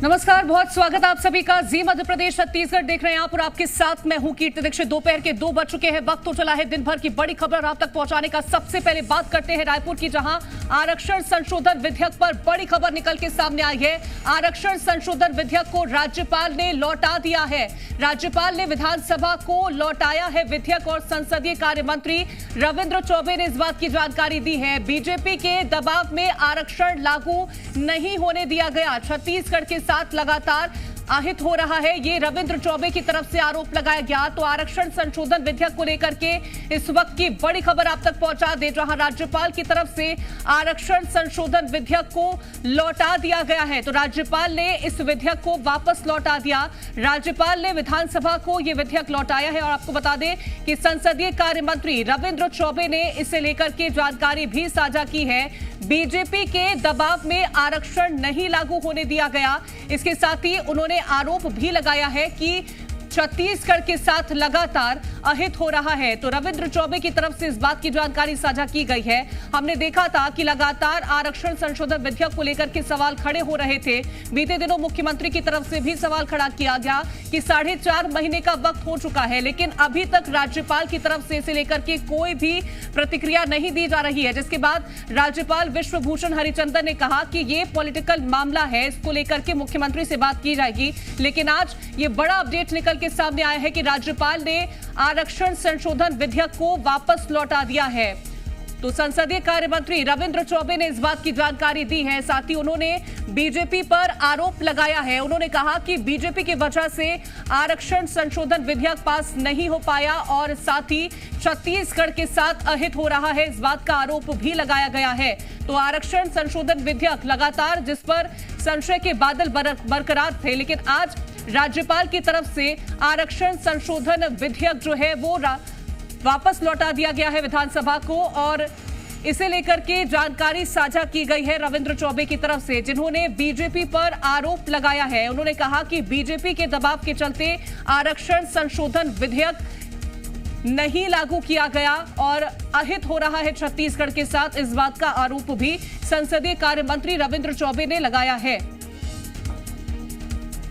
नमस्कार, बहुत स्वागत आप सभी का। जी मध्य प्रदेश छत्तीसगढ़ देख रहे हैं आप और आपके साथ मैं हूं कीर्ति दीक्षित। दोपहर के 2 बज चुके हैं, वक्त हो चला है दिन भर की बड़ी खबर आप तक पहुंचाने का। सबसे पहले बात करते हैं रायपुर की, जहां आरक्षण संशोधन विधेयक पर बड़ी खबर निकल के सामने आई है। आरक्षण संशोधन विधेयक को राज्यपाल ने लौटा दिया है। राज्यपाल ने विधानसभा को लौटाया है विधेयक और संसदीय कार्य मंत्री रविंद्र चौबे ने इस बात की जानकारी दी है। बीजेपी के दबाव में आरक्षण लागू नहीं होने दिया गया। छत्तीसगढ़ के साथ लगातार आहित हो रहा है, ये रविंद्र चौबे की तरफ से आरोप लगाया गया। तो आरक्षण संशोधन विधेयक को लेकर के इस वक्त की बड़ी खबर आप तक पहुंचा दे, जहां राज्यपाल की तरफ से आरक्षण संशोधन विधेयक को लौटा दिया गया है। तो राज्यपाल ने इस विधेयक को वापस लौटा दिया। राज्यपाल ने विधानसभा को यह विधेयक लौटाया है और आपको बता दें कि संसदीय कार्य मंत्री रविंद्र चौबे ने इसे लेकर के जानकारी भी साझा की है। बीजेपी के दबाव में आरक्षण नहीं लागू होने दिया गया। इसके साथ ही उन्होंने आरोप भी लगाया है कि छत्तीसगढ़ के साथ लगातार अहित हो रहा है। तो रविंद्र चौबे की तरफ से इस बात की जानकारी साझा की गई है। हमने देखा था कि लगातार आरक्षण संशोधन विधेयक को लेकर के सवाल खड़े हो रहे थे। बीते दिनों मुख्यमंत्री की तरफ से भी सवाल खड़ा किया गया कि 4.5 महीने का वक्त हो चुका है, लेकिन अभी तक राज्यपाल की तरफ से इसे लेकर के कोई भी प्रतिक्रिया नहीं दी जा रही है। जिसके बाद राज्यपाल विश्वभूषण हरिचंदन ने कहा कि ये पॉलिटिकल मामला है, इसको लेकर के मुख्यमंत्री से बात की जाएगी। लेकिन आज ये बड़ा अपडेट निकल के सामने आया है कि राज्यपाल ने आरक्षण संशोधन विधेयक को वापस लौटा दिया है। तो संसदीय कार्य मंत्री रविंद्र चौबे ने इस बात की जानकारी दी है। साथ ही उन्होंने बीजेपी पर आरोप लगाया है। उन्होंने कहा कि बीजेपी की वजह से आरक्षण संशोधन विधेयक पास नहीं हो पाया और साथ ही छत्तीसगढ़ के साथ अहित हो रहा है, इस बात का आरोप भी लगाया गया है। तो आरक्षण संशोधन विधेयक लगातार जिस पर संशय के बादल बरकरार थे, लेकिन आज राज्यपाल की तरफ से आरक्षण संशोधन विधेयक जो है वो वापस लौटा दिया गया है विधानसभा को और इसे लेकर के जानकारी साझा की गई है रविंद्र चौबे की तरफ से, जिन्होंने बीजेपी पर आरोप लगाया है। उन्होंने कहा कि बीजेपी के दबाव के चलते आरक्षण संशोधन विधेयक नहीं लागू किया गया और अहित हो रहा है छत्तीसगढ़ के साथ। इस बात का आरोप भी संसदीय कार्य मंत्री रविंद्र चौबे ने लगाया है।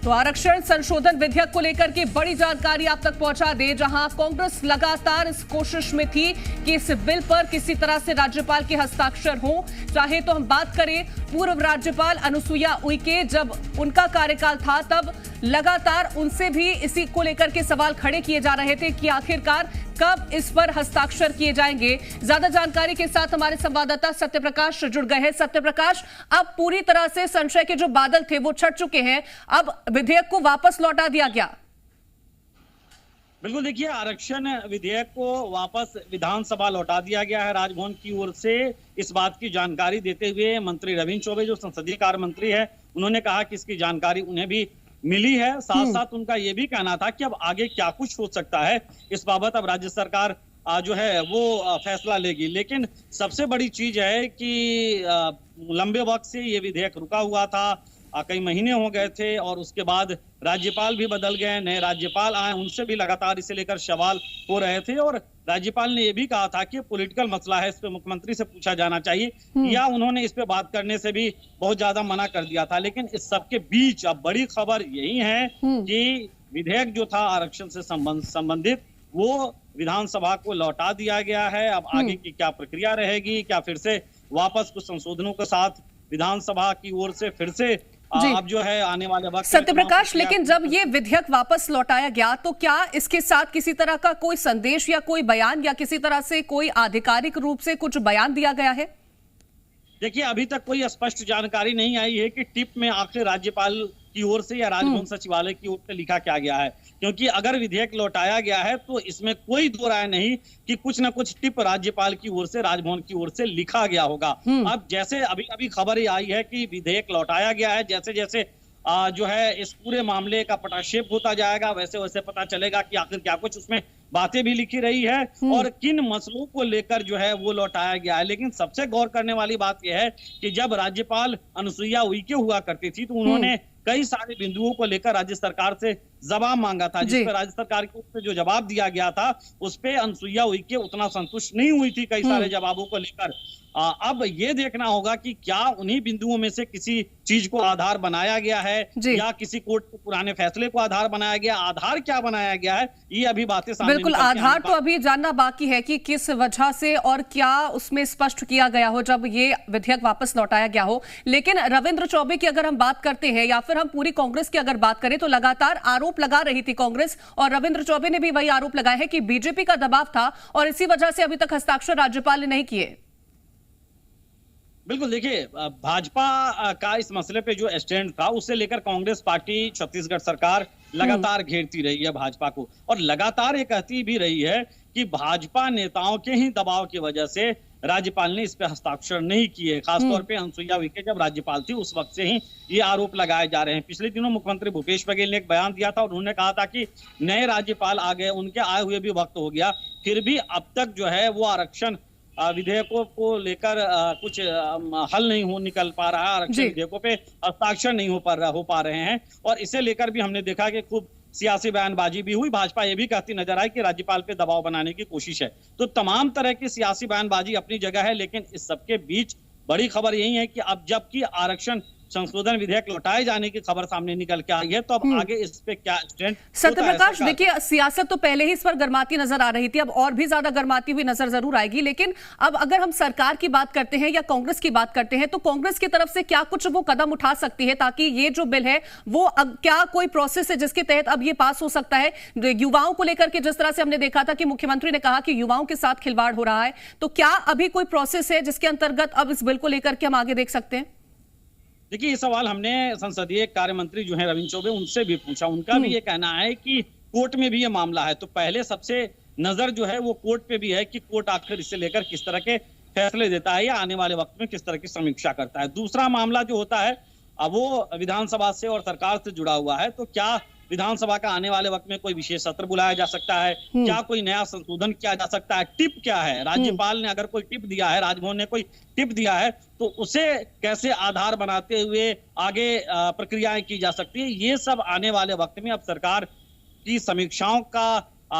तो आरक्षण संशोधन विधेयक को लेकर के बड़ी जानकारी आप तक पहुंचा दे, जहां कांग्रेस लगातार इस कोशिश में थी कि इस बिल पर किसी तरह से राज्यपाल के हस्ताक्षर हो। चाहे तो हम बात करें पूर्व राज्यपाल अनुसुईया उइके, जब उनका कार्यकाल था तब लगातार उनसे भी इसी को लेकर के सवाल खड़े किए जा रहे थे कि आखिरकार कब इस पर हस्ताक्षर किए जाएंगे। ज्यादा जानकारी के साथ हमारे संवाददाता सत्यप्रकाश जुड़ गए हैं। सत्यप्रकाश, अब पूरी तरह से संशय के जो बादल थे वो छट चुके हैं, अब विधेयक को वापस लौटा दिया गया। बिल्कुल, देखिए, आरक्षण विधेयक को वापस विधानसभा लौटा दिया गया है राजभवन की ओर से। इस बात की जानकारी देते हुए मंत्री रविंद्र चौबे जो संसदीय कार्य मंत्री है, उन्होंने कहा कि इसकी जानकारी उन्हें भी मिली है। साथ साथ उनका यह भी कहना था कि अब आगे क्या कुछ हो सकता है, इस बाबत अब राज्य सरकार जो है वो फैसला लेगी। लेकिन सबसे बड़ी चीज है कि लंबे वक्त से ये विधेयक रुका हुआ था, कई महीने हो गए थे और उसके बाद राज्यपाल भी बदल गए, नए राज्यपाल आए, उनसे भी लगातार इसे लेकर सवाल हो रहे थे और राज्यपाल ने यह भी कहा था कि पॉलिटिकल मसला है, इस पे मुख्यमंत्री से पूछा जाना चाहिए, या उन्होंने इस पे बात करने से भी बहुत ज्यादा मना कर दिया था। लेकिन इस सबके बीच अब बड़ी खबर यही है कि विधेयक जो था आरक्षण से संबंधित वो विधानसभा को लौटा दिया गया है। अब आगे की क्या प्रक्रिया रहेगी, क्या फिर से वापस कुछ संशोधनों के साथ विधानसभा की ओर से फिर से अब जो है आने वाले वक्त। सत्यप्रकाश, लेकिन जब ये विधेयक वापस लौटाया गया तो क्या इसके साथ किसी तरह का कोई संदेश या कोई बयान या किसी तरह से कोई आधिकारिक रूप से कुछ बयान दिया गया है? देखिए, अभी तक कोई स्पष्ट जानकारी नहीं आई है कि टिप में आखिर राज्यपाल की ओर से या राजभवन सचिवालय की ओर से लिखा क्या गया है, क्योंकि अगर विधेयक लौटाया गया है तो इसमें कोई दो राय नहीं कि कुछ ना कुछ टिप राज्यपाल की ओर से, राजभवन की ओर से लिखा गया होगा। अब जैसे अभी अभी खबर ये आई है कि विधेयक लौटाया गया है, जैसे जैसे जो है इस पूरे मामले का पटाक्षेप होता जाएगा, वैसे वैसे पता चलेगा कि आखिर क्या कुछ उसमें बातें भी लिखी रही है और किन मसलों को लेकर जो है वो लौटाया गया है। लेकिन सबसे गौर करने वाली बात यह है कि जब राज्यपाल अनुसुईया उइके हुआ करती थी तो उन्होंने कई सारे बिंदुओं को लेकर राज्य सरकार से जवाब मांगा था, जी। जिस पर राज्य सरकार की ओर से जो जवाब दिया गया था उस पे अनसुईया उइके उतना संतुष्ट नहीं हुई थी कई सारे जवाबों को लेकर। अब ये देखना होगा कि क्या उन्हीं बिंदुओं में से किसी चीज को आधार बनाया गया है जी। या किसी कोर्ट के पुराने फैसले को आधार बनाया गया। आधार क्या बनाया गया है, ये अभी बातें सामने बिल्कुल, निकल के आधार आने तो अभी जानना बाकी है कि किस वजह से और क्या उसमें स्पष्ट किया गया हो जब ये विधेयक वापस लौटाया गया हो। लेकिन रविंद्र चौबे की अगर हम बात करते हैं या फिर हम पूरी कांग्रेस की अगर बात करें तो लगातार आरोप लगा रही थी कांग्रेस, और रविंद्र चौबे ने भी वही आरोप लगाया है कि बीजेपी का दबाव था और इसी वजह से अभी तक हस्ताक्षर राज्यपाल ने नहीं किए। बिल्कुल, देखिए भाजपा का इस मसले पे जो स्टैंड था उससे लेकर कांग्रेस पार्टी छत्तीसगढ़ सरकार लगातार घेरती रही है भाजपा को, और लगातार ये कहती भी रही है कि भाजपा नेताओं के ही दबाव की वजह से राज्यपाल ने इस पे हस्ताक्षर नहीं किए। खासतौर पे अनसुईया उइके जब राज्यपाल थी उस वक्त से ही ये आरोप लगाए जा रहे हैं। पिछले दिनों मुख्यमंत्री भूपेश बघेल ने एक बयान दिया था और उन्होंने कहा था कि नए राज्यपाल आ गए, उनके आए हुए भी वक्त हो गया, फिर भी अब तक जो है वो आरक्षण विधेयकों को लेकर कुछ हल नहीं हो निकल पा रहा है, आरक्षण विधेयकों पे हस्ताक्षर नहीं हो पा रहे हैं। और इसे लेकर भी हमने देखा कि खूब सियासी बयानबाजी भी हुई। भाजपा ये भी कहती नजर आई कि राज्यपाल पे दबाव बनाने की कोशिश है। तो तमाम तरह की सियासी बयानबाजी अपनी जगह है, लेकिन इस सबके बीच बड़ी खबर यही है कि अब जबकि आरक्षण संशोधन विधेयक लौटाए जाने की खबर सामने निकल के आई है, तो अब आगे इस पे क्या स्टैंड। सत्यप्रकाश, देखिए सियासत तो पहले ही इस पर गर्माती नजर आ रही थी, अब और भी ज्यादा गर्माती हुई नजर जरूर आएगी। लेकिन अब अगर हम सरकार की बात करते हैं या कांग्रेस की बात करते हैं तो कांग्रेस की तरफ से क्या कुछ वो कदम उठा सकती है ताकि ये जो बिल है वो अब क्या कोई प्रोसेस है जिसके तहत अब ये पास हो सकता है। युवाओं को लेकर के जिस तरह से हमने देखा था कि मुख्यमंत्री ने कहा कि युवाओं के साथ खिलवाड़ हो रहा है, तो क्या अभी कोई प्रोसेस है जिसके अंतर्गत अब इस बिल को लेकर के हम आगे देख सकते हैं? देखिए, ये सवाल हमने संसदीय कार्य मंत्री जो है रविंद्र चौबे उनसे भी पूछा। उनका भी ये कहना है कि कोर्ट में भी ये मामला है, तो पहले सबसे नजर जो है वो कोर्ट पे भी है कि कोर्ट आखिर इसे लेकर किस तरह के फैसले देता है या आने वाले वक्त में किस तरह की समीक्षा करता है। दूसरा मामला जो होता है अब वो विधानसभा से और सरकार से जुड़ा हुआ है, तो क्या विधानसभा का आने वाले वक्त में कोई विशेष सत्र बुलाया जा सकता है, क्या कोई नया संशोधन किया जा सकता है, टिप क्या है, राज्यपाल ने अगर कोई टिप दिया है, राजभवन ने कोई टिप दिया है तो उसे कैसे आधार बनाते हुए आगे प्रक्रियाएं की जा सकती है। ये सब आने वाले वक्त में अब सरकार की समीक्षाओं का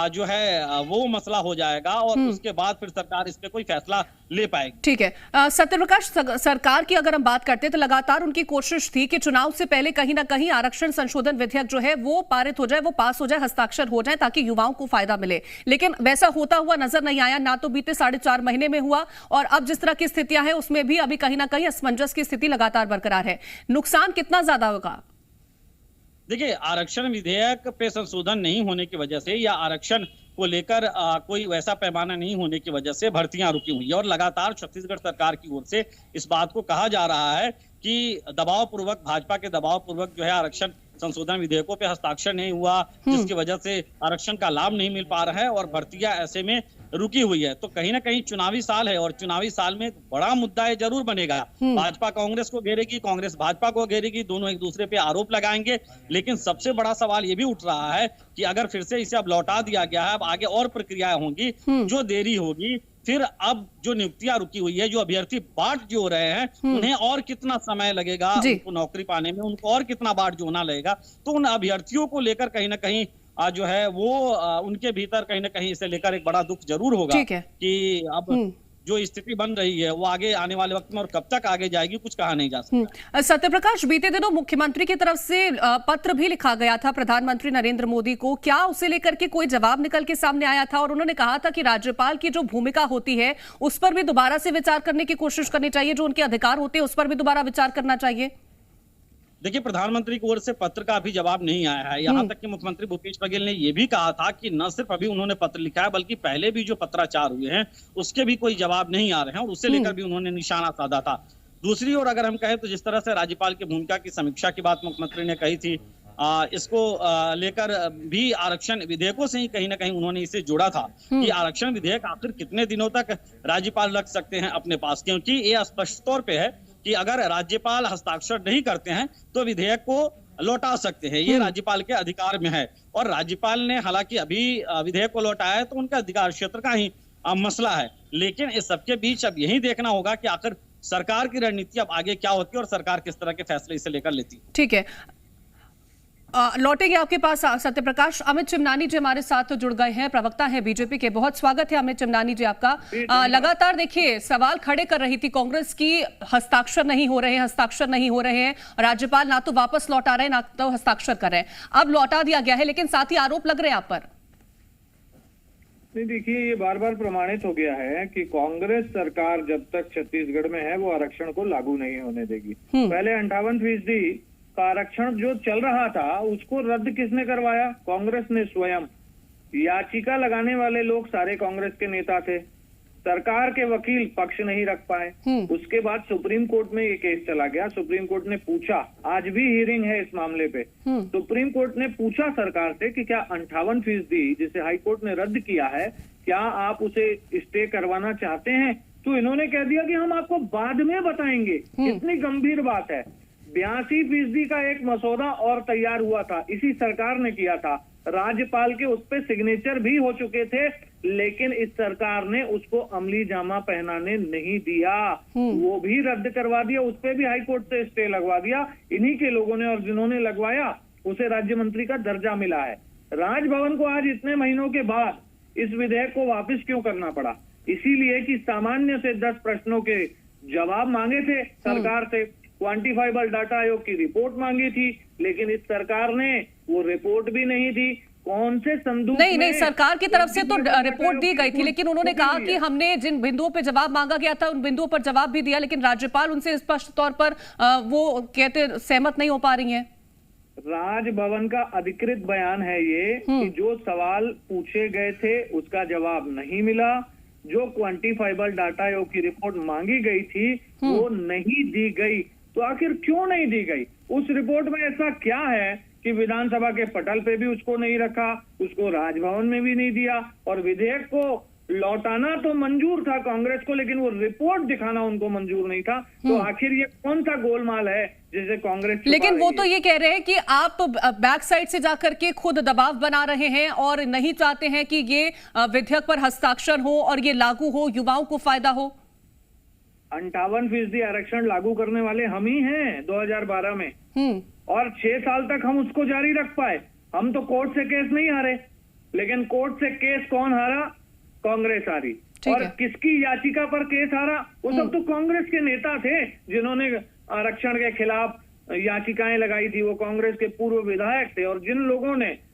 जो है वो मसला हो जाएगा और उसके बाद फिर सरकार इस पे कोई फैसला ले पाएगी। ठीक है सत्यप्रकाश, सरकार की अगर हम बात करते हैं तो लगातार उनकी कोशिश थी कि चुनाव से पहले कहीं ना कहीं आरक्षण संशोधन विधेयक जो है वो पारित हो जाए, वो पास हो जाए, हस्ताक्षर हो जाए ताकि युवाओं को फायदा मिले। लेकिन वैसा होता हुआ नजर नहीं आया, ना तो बीते 4.5 महीने में हुआ और अब जिस तरह की स्थितियां हैं उसमें भी अभी कहीं ना कहीं असमंजस की स्थिति लगातार बरकरार है। नुकसान कितना ज्यादा होगा? देखिए, आरक्षण विधेयक पे संशोधन नहीं होने की वजह से या आरक्षण को लेकर कोई वैसा पैमाना नहीं होने की वजह से भर्तियां रुकी हुई है और लगातार छत्तीसगढ़ सरकार की ओर से इस बात को कहा जा रहा है कि दबाव पूर्वक, भाजपा के दबाव पूर्वक जो है आरक्षण संशोधन विधेयकों पे हस्ताक्षर नहीं हुआ, जिसकी वजह से आरक्षण का लाभ नहीं मिल पा रहा है और भर्तियां ऐसे में रुकी हुई है। तो कहीं ना कहीं चुनावी साल है और चुनावी साल में बड़ा मुद्दा ये जरूर बनेगा। भाजपा कांग्रेस को घेरेगी, कांग्रेस भाजपा को घेरेगी, दोनों एक दूसरे पे आरोप लगाएंगे। लेकिन सबसे बड़ा सवाल ये भी उठ रहा है कि अगर फिर से इसे अब लौटा दिया गया है, अब आगे और प्रक्रियाएं होंगी, जो देरी होगी, फिर अब जो नियुक्तियां रुकी हुई है, जो अभ्यर्थी बाट जो रहे हैं, उन्हें और कितना समय लगेगा उनको नौकरी पाने में, उनको और कितना बाट जोना लगेगा। तो उन अभ्यर्थियों को लेकर कहीं ना कहीं जो है वो उनके भीतर कहीं ना कहीं इसे लेकर एक बड़ा दुख जरूर होगा कि अब जो स्थिति बन रही है वो आगे आने वाले वक्त में और कब तक आगे जाएगी कुछ कहा नहीं जा सकता। सत्यप्रकाश, बीते दिनों मुख्यमंत्री की तरफ से पत्र भी लिखा गया था प्रधानमंत्री नरेंद्र मोदी को, क्या उसे लेकर के कोई जवाब निकल के सामने आया था? और उन्होंने कहा था कि राज्यपाल की जो भूमिका होती है उस पर भी दोबारा से विचार करने की कोशिश करनी चाहिए, जो उनके अधिकार होते हैं उस पर भी दोबारा विचार करना चाहिए। देखिए, प्रधानमंत्री की ओर से पत्र का अभी जवाब नहीं आया है। यहाँ तक कि मुख्यमंत्री भूपेश बघेल ने यह भी कहा था कि न सिर्फ अभी उन्होंने पत्र लिखा है बल्कि पहले भी जो पत्राचार हुए हैं उसके भी कोई जवाब नहीं आ रहे हैं और उससे लेकर भी उन्होंने निशाना साधा था। दूसरी ओर अगर हम कहें तो जिस तरह से राज्यपाल की भूमिका की समीक्षा की बात मुख्यमंत्री ने कही थी, इसको लेकर भी आरक्षण विधेयकों से ही कहीं ना कहीं उन्होंने इसे जोड़ा था कि आरक्षण विधेयक आखिर कितने दिनों तक राज्यपाल रख सकते हैं अपने पास, क्योंकि ये स्पष्ट तौर पे है कि अगर राज्यपाल हस्ताक्षर नहीं करते हैं तो विधेयक को लौटा सकते हैं, ये राज्यपाल के अधिकार में है। और राज्यपाल ने हालांकि अभी विधेयक को लौटाया है तो उनके अधिकार क्षेत्र का ही मसला है, लेकिन इस सबके बीच अब यही देखना होगा कि आखिर सरकार की रणनीति अब आगे क्या होती है और सरकार किस तरह के फैसले इसे लेकर लेती है। ठीक है, लौटेंगे आपके पास सत्यप्रकाश। अमित चिमनानी जी हमारे साथ जुड़ गए हैं, प्रवक्ता हैं बीजेपी के। बहुत स्वागत है अमित चिमनानी जी आपका। लगातार देखिए सवाल खड़े कर रही थी कांग्रेस की, हस्ताक्षर नहीं हो रहे हैं, राज्यपाल ना तो वापस लौटा रहे ना तो हस्ताक्षर कर रहे हैं। अब लौटा दिया गया है, लेकिन साथ ही आरोप लग रहे हैं आप पर। नहीं, देखिए ये बार बार प्रमाणित हो गया है कि कांग्रेस सरकार जब तक छत्तीसगढ़ में है वो आरक्षण को लागू नहीं होने देगी। पहले 58% का आरक्षण जो चल रहा था उसको रद्द किसने करवाया? कांग्रेस ने स्वयं। याचिका लगाने वाले लोग सारे कांग्रेस के नेता थे। सरकार के वकील पक्ष नहीं रख पाए। उसके बाद सुप्रीम कोर्ट में ये केस चला गया। सुप्रीम कोर्ट ने पूछा, आज भी हियरिंग है इस मामले पे, सुप्रीम कोर्ट ने पूछा सरकार से कि क्या 58% जिसे हाई कोर्ट ने रद्द किया है, क्या आप उसे स्टे करवाना चाहते हैं? तो इन्होंने कह दिया कि हम आपको बाद में बताएंगे। कितनी गंभीर बात है। 82% का एक मसौदा और तैयार हुआ था, इसी सरकार ने किया था। राज्यपाल के उस पे सिग्नेचर भी हो चुके थे, लेकिन इस सरकार ने उसको अमली जामा पहनाने नहीं दिया। वो भी रद्द करवा दिया, उस पे भी हाई कोर्ट से स्टे लगवा दिया इन्हीं के लोगों ने। और जिन्होंने लगवाया उसे राज्य मंत्री का दर्जा मिला है। राजभवन को आज इतने महीनों के बाद इस विधेयक को वापस क्यों करना पड़ा? इसीलिए कि सामान्य से 10 प्रश्नों के जवाब मांगे थे सरकार से। क्वांटिफाइबल डाटा आयोग की रिपोर्ट मांगी थी, लेकिन इस सरकार ने वो रिपोर्ट भी नहीं दी। कौन से संदूक नहीं, सरकार की तरफ से तो रिपोर्ट दी गई थी, लेकिन उन्होंने कहा कि हमने जिन बिंदुओं पे जवाब मांगा गया था उन बिंदुओं पर जवाब भी दिया, लेकिन राज्यपाल उनसे स्पष्ट तौर पर वो कहते सहमत नहीं हो पा रही हैं। राजभवन का अधिकृत बयान है ये कि जो सवाल पूछे गए थे उसका जवाब नहीं मिला। जो क्वांटिफाइबल डाटा आयोग की रिपोर्ट मांगी गई थी वो नहीं दी गई। तो आखिर क्यों नहीं दी गई? उस रिपोर्ट में ऐसा क्या है कि विधानसभा के पटल पे भी उसको नहीं रखा, उसको राजभवन में भी नहीं दिया, और विधेयक को लौटाना तो मंजूर था कांग्रेस को, लेकिन वो रिपोर्ट दिखाना उनको मंजूर नहीं था। तो आखिर ये कौन सा गोलमाल है जिसे कांग्रेस? लेकिन वो तो ये कह रहे हैं कि आप बैक साइड से जाकर के खुद दबाव बना रहे हैं और नहीं चाहते हैं कि ये विधेयक पर हस्ताक्षर हो और ये लागू हो, युवाओं को फायदा हो। 58% आरक्षण लागू करने वाले हम ही हैं 2012 में, और 6 साल तक हम उसको जारी रख पाए। हम तो कोर्ट से केस नहीं हारे, लेकिन कोर्ट से केस कौन हारा? कांग्रेस हारी। और किसकी याचिका पर केस हारा? वो सब तो कांग्रेस के नेता थे जिन्होंने आरक्षण के खिलाफ याचिकाएं लगाई थी। वो कांग्रेस के पूर्व विधायक थे, और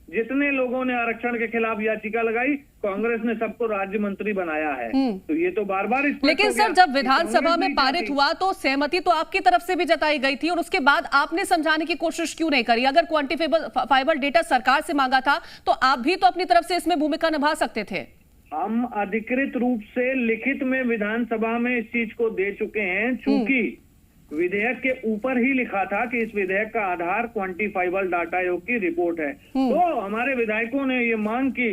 जितने लोगों ने आरक्षण के खिलाफ याचिका लगाई, कांग्रेस ने सबको राज्य मंत्री बनाया है। तो ये तो बार बार। लेकिन सर, जब विधानसभा में पारित हुआ तो सहमति तो आपकी तरफ से भी जताई गई थी, और उसके बाद आपने समझाने की कोशिश क्यों नहीं करी? अगर क्वांटिफाइबल डेटा सरकार से मांगा था तो आप भी तो अपनी तरफ से इसमें भूमिका निभा सकते थे। हम अधिकृत रूप से लिखित में विधानसभा में इस चीज को दे चुके हैं, चूंकि विधेयक के ऊपर ही लिखा था कि इस विधेयक का आधार क्वांटिफाइबल डाटा आयोग की रिपोर्ट है। तो हमारे विधायकों ने ये मांग की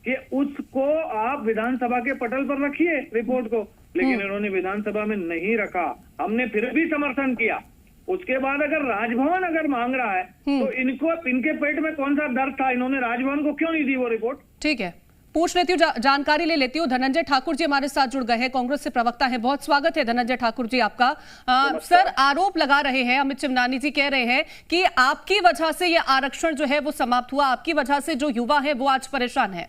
कि उसको आप विधानसभा के पटल पर रखिए रिपोर्ट को, लेकिन इन्होंने विधानसभा में नहीं रखा। हमने फिर भी समर्थन किया। उसके बाद अगर राजभवन अगर मांग रहा है तो इनके पेट में कौन सा दर्द था? इन्होंने राजभवन को क्यों नहीं दी वो रिपोर्ट? ठीक है, पूछ लेती हूँ, जानकारी ले लेती हूँ। धनंजय ठाकुर जी हमारे साथ जुड़ गए हैं, कांग्रेस से प्रवक्ता हैं। बहुत स्वागत है धनंजय ठाकुर जी आपका। सर, आरोप लगा रहे हैं, अमित चिमनानी जी कह रहे हैं कि आपकी वजह से ये आरक्षण जो है वो समाप्त हुआ, आपकी वजह से जो युवा है वो आज परेशान है।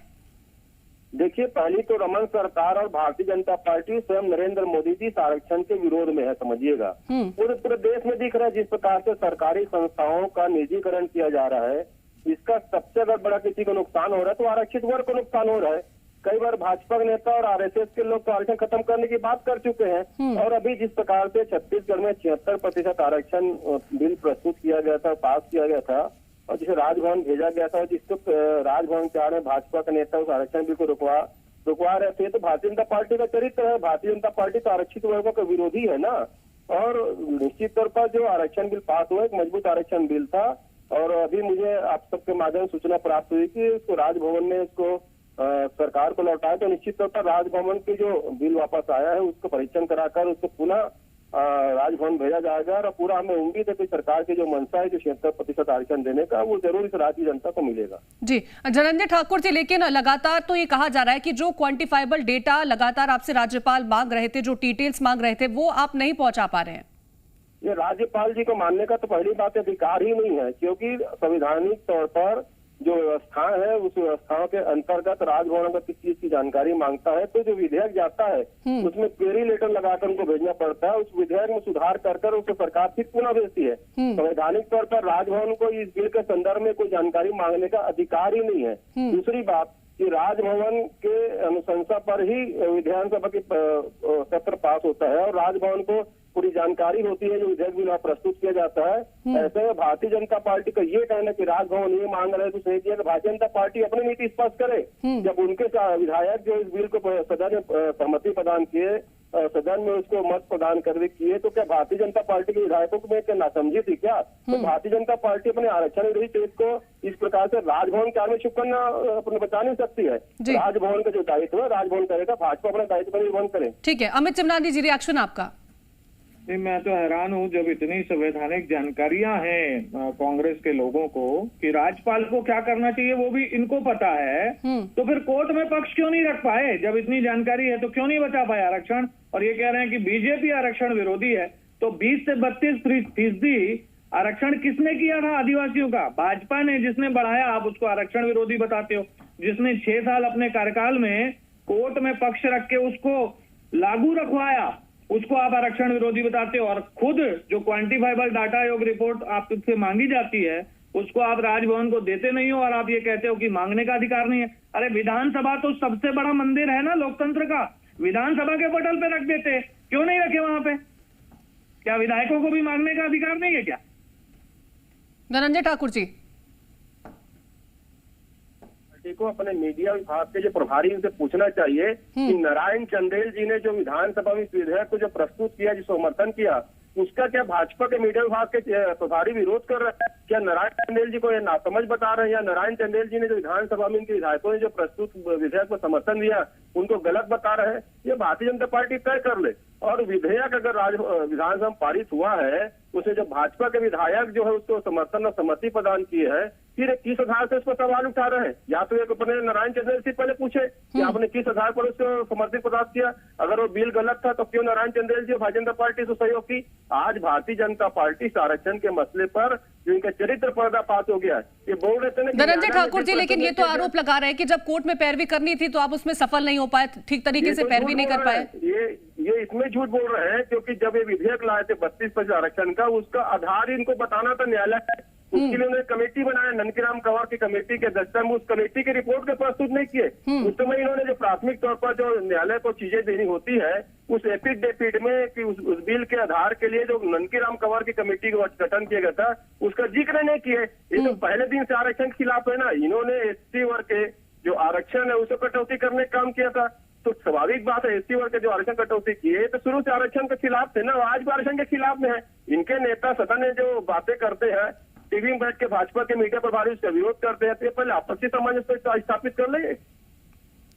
देखिए, पहली तो रमन सरकार और भारतीय जनता पार्टी स्वयं नरेंद्र मोदी जी इस आरक्षण के विरोध में है, समझिएगा। पूरे देश में दिख रहा है जिस प्रकार से सरकारी संस्थाओं का निजीकरण किया जा रहा है, इसका सबसे अगर बड़ा किसी को नुकसान हो रहा है तो आरक्षित वर्ग को नुकसान हो रहा है। कई बार भाजपा के नेता और आरएसएस के लोग तो आरक्षण खत्म करने की बात कर चुके हैं, और अभी जिस प्रकार से छत्तीसगढ़ में 76% आरक्षण बिल प्रस्तुत किया गया था, पास किया गया था, और जिसे राजभवन भेजा गया था, जिसको राजभवन के आ रहे भाजपा के नेता उस आरक्षण बिल को रुकवा रहे थे, तो भारतीय जनता पार्टी का चरित्र है। भारतीय जनता पार्टी तो आरक्षित वर्गों का विरोधी है ना। और निश्चित तौर पर जो आरक्षण बिल पास हुआ एक मजबूत आरक्षण बिल था, और अभी मुझे आप सबके माध्यम से सूचना प्राप्त हुई कि उसको राजभवन ने उसको सरकार को लौटाया, तो निश्चित तौर पर राजभवन के जो बिल वापस आया है उसको परीक्षण कराकर उसको पुनः राजभवन भेजा जाएगा। और पूरा हमें उम्मीद है कि सरकार की जो मंशा है जो 76% आरक्षण देने का, वो जरूर इस राज्य जनता को मिलेगा। जी धनंजय ठाकुर जी, लेकिन लगातार तो ये कहा जा रहा है कि जो क्वांटिफाइबल डेटा लगातार आपसे राज्यपाल मांग रहे थे, जो डिटेल्स मांग रहे थे, वो आप नहीं पहुंचा पा रहे हैं। ये राज्यपाल जी को मानने का तो पहली बात अधिकार ही नहीं है, क्योंकि संवैधानिक तौर पर जो व्यवस्था है उस व्यवस्थाओं के अंतर्गत राजभवन अगर किसी चीज की जानकारी मांगता है तो जो विधेयक जाता है उसमें क्वेरी लेटर लगाकर उनको भेजना पड़ता है। उस विधेयक में सुधार कर उसे सरकार फिर पुनः भेजती है। संवैधानिक तौर पर राजभवन को इस बिल के संदर्भ में कोई जानकारी मांगने का अधिकार ही नहीं है। दूसरी बात कि राजभवन के अनुशंसा पर ही विधानसभा की सत्र पास होता है और राजभवन को पूरी जानकारी होती है जो विधेयक भी प्रस्तुत किया जाता है। ऐसे में भारतीय जनता पार्टी का ये कहना कि राजभवन ये मांग रहे तो सही किया कि भारतीय जनता पार्टी अपनी नीति स्पष्ट करे। जब उनके विधायक जो इस बिल को सदन में सहमति प्रदान किए, सदन में उसको मत प्रदान कर किए, तो क्या भारतीय जनता पार्टी के विधायकों में क्या नासमझी थी क्या? तो भारतीय जनता पार्टी अपने आरक्षण विरोधी तेज को इस प्रकार से राजभवन के आगे छुप करना अपने बचा नहीं सकती है। राजभवन का जो दायित्व है राजभवन करेगा, भाजपा अपना दायित्व निर्वहन करे। ठीक है, अमित चिमनानी जी, रिएक्शन आपका। नहीं, मैं तो हैरान हूँ जब इतनी संवैधानिक जानकारियां हैं कांग्रेस के लोगों को कि राज्यपाल को क्या करना चाहिए वो भी इनको पता है, तो फिर कोर्ट में पक्ष क्यों नहीं रख पाए? जब इतनी जानकारी है तो क्यों नहीं बचा पाए आरक्षण? और ये कह रहे हैं कि बीजेपी आरक्षण विरोधी है, तो 20 से 32% आरक्षण किसने किया था आदिवासियों का? भाजपा ने, जिसने बढ़ाया, आप उसको आरक्षण विरोधी बताते हो। जिसने 6 साल अपने कार्यकाल में कोर्ट में पक्ष रख के उसको लागू रखवाया, उसको आप आरक्षण विरोधी बताते हो। और खुद जो क्वांटिफाइबल डाटा आयोग रिपोर्ट आपसे मांगी जाती है उसको आप राजभवन को देते नहीं हो और आप ये कहते हो कि मांगने का अधिकार नहीं है। अरे विधानसभा तो सबसे बड़ा मंदिर है ना लोकतंत्र का, विधानसभा के पटल पे रख देते, क्यों नहीं रखे वहां पे? क्या विधायकों को भी मांगने का अधिकार नहीं है क्या? धनंजय ठाकुर जी, को अपने मीडिया विभाग के जो प्रभारी उनसे पूछना चाहिए कि नारायण चंदेल जी ने जो विधानसभा में विधेयक को जो प्रस्तुत किया, जिसको समर्थन किया, उसका क्या भाजपा के मीडिया विभाग के प्रभारी विरोध कर रहे हैं? क्या नारायण चंदेल जी को यह नासमझ बता रहे हैं, या नारायण चंदेल जी ने जो विधानसभा में इनके विधायकों ने जो प्रस्तुत विधेयक को समर्थन दिया उनको गलत बता रहे हैं? ये भारतीय जनता पार्टी तय कर ले। और विधेयक अगर विधानसभा में पारित हुआ है, उसे जो भाजपा के विधायक जो है उसको समर्थन और सम्मति प्रदान की है, फिर किस आधार से उस पर सवाल उठा रहे हैं? या तो एक अपने नारायण चंदेल से पहले पूछे कि आपने किस आधार पर उसको समर्थन प्रदान किया। अगर वो बिल गलत था तो क्यों नारायण चंदेल जी भारतीय जनता पार्टी से सहयोग की? आज भारतीय जनता पार्टी आरक्षण के मसले पर जो इनका चरित्र पर्दाफाश हो गया है, ये बोल रहे थे। धनंजय ठाकुर जी, लेकिन ये तो आरोप लगा रहे हैं कि जब कोर्ट में पैरवी करनी थी तो आप उसमें सफल नहीं हो पाए, ठीक तरीके से पैरवी नहीं कर पाए। ये इसमें झूठ बोल रहे हैं, क्योंकि जब ये विधेयक लाए थे 32% आरक्षण का, उसका आधार इनको बताना था न्यायालय। उसके लिए उन्होंने कमेटी बनाया, ननकीराम कंवर की कमेटी के अध्यक्षता में। उस कमेटी के रिपोर्ट को प्रस्तुत नहीं किए। उस समय इन्होंने जो प्राथमिक तौर पर जो न्यायालय को चीजें देनी होती है उस एफिडेविट में कि उस बिल के आधार के लिए जो ननकीराम कंवर की कमेटी का गठन किया गया था उसका जिक्र नहीं किए। ये तो पहले दिन से आरक्षण के खिलाफ है ना। इन्होंने एसटी वर्ग के जो आरक्षण है उसे कटौती करने का काम किया था, तो स्वाभाविक बात है एसटी वर्ग के जो आरक्षण कटौती किए तो शुरू से आरक्षण के खिलाफ थे ना, आज भी आरक्षण के खिलाफ में है। इनके नेता सदन में जो बातें करते हैं, टीवी में बैठ के भाजपा के मीडिया प्रभारी उसका विरोध करते हैं, तो पहले आपसी सामंजस्य स्थापित कर ले।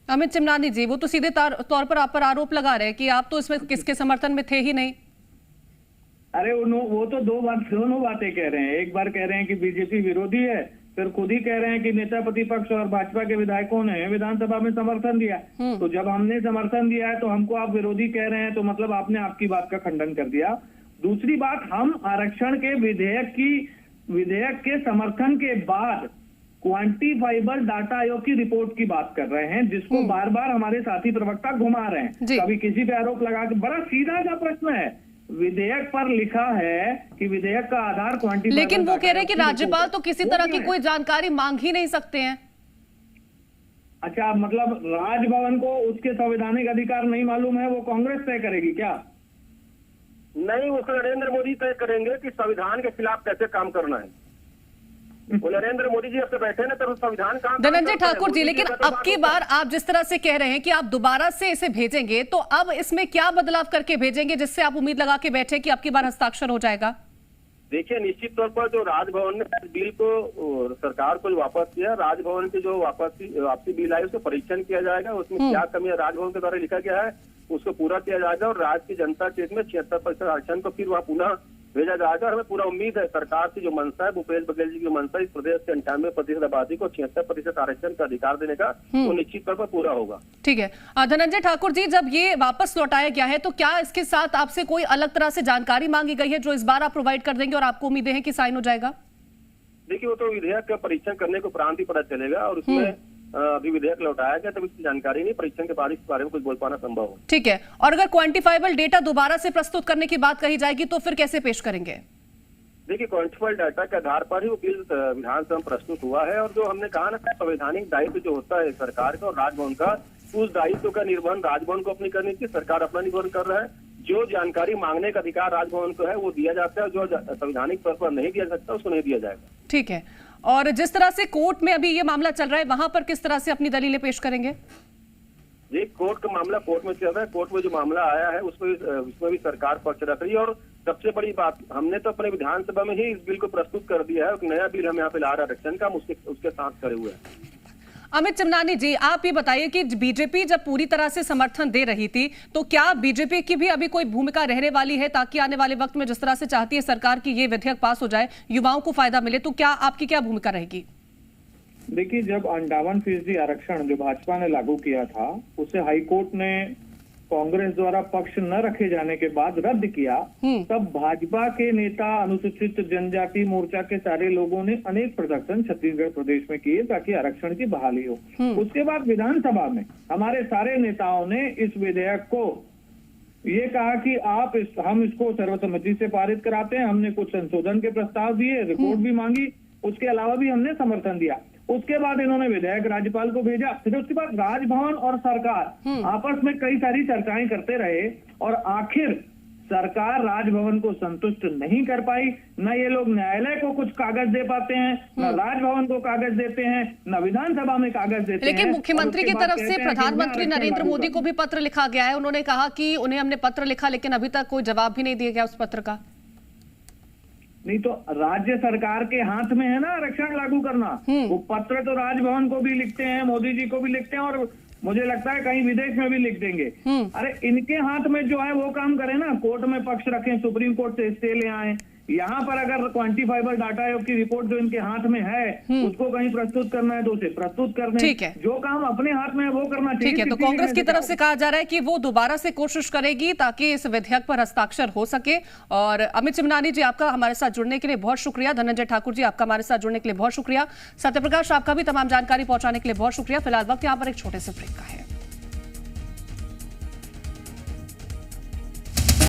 अमित चिमनानी जी, वो तो सीधे तौर पर आप पर आरोप लगा रहे हैं कि आप तो इसमें किसके समर्थन में थे ही नहीं। अरे वो तो दोनों बातें कह रहे हैं। एक बार कह रहे हैं कि बीजेपी विरोधी है, फिर खुद ही कह रहे हैं कि नेता प्रतिपक्ष और भाजपा के विधायकों ने विधानसभा में समर्थन दिया। तो जब हमने समर्थन दिया है तो हमको आप विरोधी कह रहे हैं, तो मतलब आपने आपकी बात का खंडन कर दिया। दूसरी बात, हम आरक्षण के विधेयक के समर्थन के बाद क्वांटिफाइबल डाटा आयोग की रिपोर्ट की बात कर रहे हैं, जिसको बार बार हमारे साथी प्रवक्ता घुमा रहे हैं। कभी किसी पे आरोप लगा के, बड़ा सीधा सा प्रश्न है, विधेयक पर लिखा है कि विधेयक का आधार क्वांटिफाइबल, लेकिन वो कह रहे हैं कि राज्यपाल तो किसी तरह की कोई जानकारी मांग ही नहीं सकते हैं। अच्छा, मतलब राजभवन को उसके संवैधानिक अधिकार नहीं मालूम है, वो कांग्रेस तय करेगी क्या? नहीं, उसको नरेंद्र मोदी तय करेंगे कि संविधान के खिलाफ कैसे काम करना है। वो नरेंद्र मोदी जी अब से बैठे ना, तो संविधान काम। धनंजय ठाकुर जी, लेकिन अब की बार आप जिस तरह से कह रहे हैं कि आप दोबारा से इसे भेजेंगे, तो अब इसमें क्या बदलाव करके भेजेंगे जिससे आप उम्मीद लगा के बैठे कि अब की बार हस्ताक्षर हो जाएगा? देखिए, निश्चित तौर पर जो राजभवन ने बिल को सरकार को वापस किया, राजभवन की जो वापसी बिल आई उसका परीक्षण किया जाएगा। उसमें क्या कमी राजभवन के द्वारा लिखा गया है उसको पूरा किया जाएगा, और राज्य की जनता के इसमें 76% आरक्षण को फिर वहाँ पुनः भेजा जाएगा। हमें पूरा उम्मीद है सरकार की जो मंशा है, भूपेश बघेल जी की मंशा, इस प्रदेश के 98% आबादी को 76% आरक्षण का अधिकार देने का, वो निश्चित तौर पर पूरा होगा। ठीक है धनंजय ठाकुर जी, जब ये वापस लौटाया गया है तो क्या इसके साथ आपसे कोई अलग तरह से जानकारी मांगी गई है जो इस बार आप प्रोवाइड कर देंगे और आपको उम्मीदें हैं कि साइन हो जाएगा? देखिए, वो तो विधेयक का परीक्षण करने को उपरांत ही पता चलेगा, और उसमें अभी विधेयक लौटाया गया, तब इसकी जानकारी नहीं, परीक्षण के बाद इस बारे में कुछ बोल पाना संभव हो। ठीक है, और अगर क्वांटिफाइबल डेटा दोबारा से प्रस्तुत करने की बात कही जाएगी तो फिर कैसे पेश करेंगे? देखिए, क्वांटिफाइड डाटा के आधार पर ही वो बिल विधानसभा में प्रस्तुत हुआ है, और जो हमने कहा ना, संवैधानिक दायित्व जो होता है सरकार का और राजभवन का, उस दायित्व का निर्वहन राजभवन को अपनी करनी चाहिए। सरकार अपना निर्वहन कर रहा है, जो जानकारी मांगने का अधिकार राजभवन को है वो दिया जाता है, जो संवैधानिक तौर पर नहीं दिया सकता उसको नहीं दिया जाएगा। ठीक है, और जिस तरह से कोर्ट में अभी ये मामला चल रहा है, वहां पर किस तरह से अपनी दलीलें पेश करेंगे? जी, कोर्ट का मामला कोर्ट में चल रहा है। कोर्ट में जो मामला आया है उसमें भी सरकार पक्ष रख रही है, और सबसे बड़ी बात, हमने तो अपने विधानसभा में ही इस बिल को प्रस्तुत कर दिया है। एक नया बिल हम यहाँ पे ला रहे हैं आरक्षण का, हम उसके साथ खड़े हुए हैं। अमित चिमनानी जी, आप ये बताइए कि बीजेपी जब पूरी तरह से समर्थन दे रही थी तो क्या बीजेपी की भी अभी कोई भूमिका रहने वाली है, ताकि आने वाले वक्त में जिस तरह से चाहती है सरकार की ये विधेयक पास हो जाए, युवाओं को फायदा मिले, तो क्या आपकी क्या भूमिका रहेगी? देखिए, जब 58% आरक्षण जो भाजपा ने लागू किया था, उसे हाईकोर्ट ने कांग्रेस द्वारा पक्ष न रखे जाने के बाद रद्द किया, तब भाजपा के नेता, अनुसूचित जनजाति मोर्चा के सारे लोगों ने अनेक प्रदर्शन छत्तीसगढ़ प्रदेश में किए ताकि आरक्षण की बहाली हो। उसके बाद विधानसभा में हमारे सारे नेताओं ने इस विधेयक को ये कहा कि हम इसको सर्वसम्मति से पारित कराते हैं। हमने कुछ संशोधन के प्रस्ताव दिए, रिपोर्ट भी मांगी, उसके अलावा भी हमने समर्थन दिया। उसके बाद इन्होंने विधेयक राज्यपाल को भेजा, फिर उसके बाद राजभवन और सरकार आपस में कई सारी चर्चाएं करते रहे, और आखिर सरकार राजभवन को संतुष्ट नहीं कर पाई। न ये लोग न्यायालय को कुछ कागज दे पाते हैं, न राजभवन को कागज देते हैं, न विधानसभा में कागज देते हैं। लेकिन मुख्यमंत्री की तरफ से प्रधानमंत्री नरेंद्र मोदी को भी पत्र लिखा गया है। उन्होंने कहा कि उन्हें हमने पत्र लिखा, लेकिन अभी तक कोई जवाब भी नहीं दिया गया उस पत्र का। नहीं तो राज्य सरकार के हाथ में है ना आरक्षण लागू करना। वो पत्र तो राजभवन को भी लिखते हैं, मोदी जी को भी लिखते हैं, और मुझे लगता है कहीं विदेश में भी लिख देंगे। अरे इनके हाथ में जो है वो काम करें ना, कोर्ट में पक्ष रखें, सुप्रीम कोर्ट से स्टे ले आए। यहाँ पर अगर क्वांटिफाइबल डाटा आयोग की रिपोर्ट जो इनके हाथ में है उसको कहीं प्रस्तुत करना है तो उसे प्रस्तुत करने, ठीक है, जो काम अपने हाथ में है वो करना चाहिए। ठीक है, तो कांग्रेस की तरफ से कहा जा रहा है कि वो दोबारा से कोशिश करेगी ताकि इस विधेयक पर हस्ताक्षर हो सके। और अमित चिमनानी जी, आपका हमारे साथ जुड़ने के लिए बहुत शुक्रिया। धनंजय ठाकुर जी, आपका हमारे साथ जुड़ने के लिए बहुत शुक्रिया। सत्यप्रकाश, आपका भी तमाम जानकारी पहुंचाने के लिए बहुत शुक्रिया। फिलहाल वक्त यहाँ पर एक छोटे से ब्रेक का है।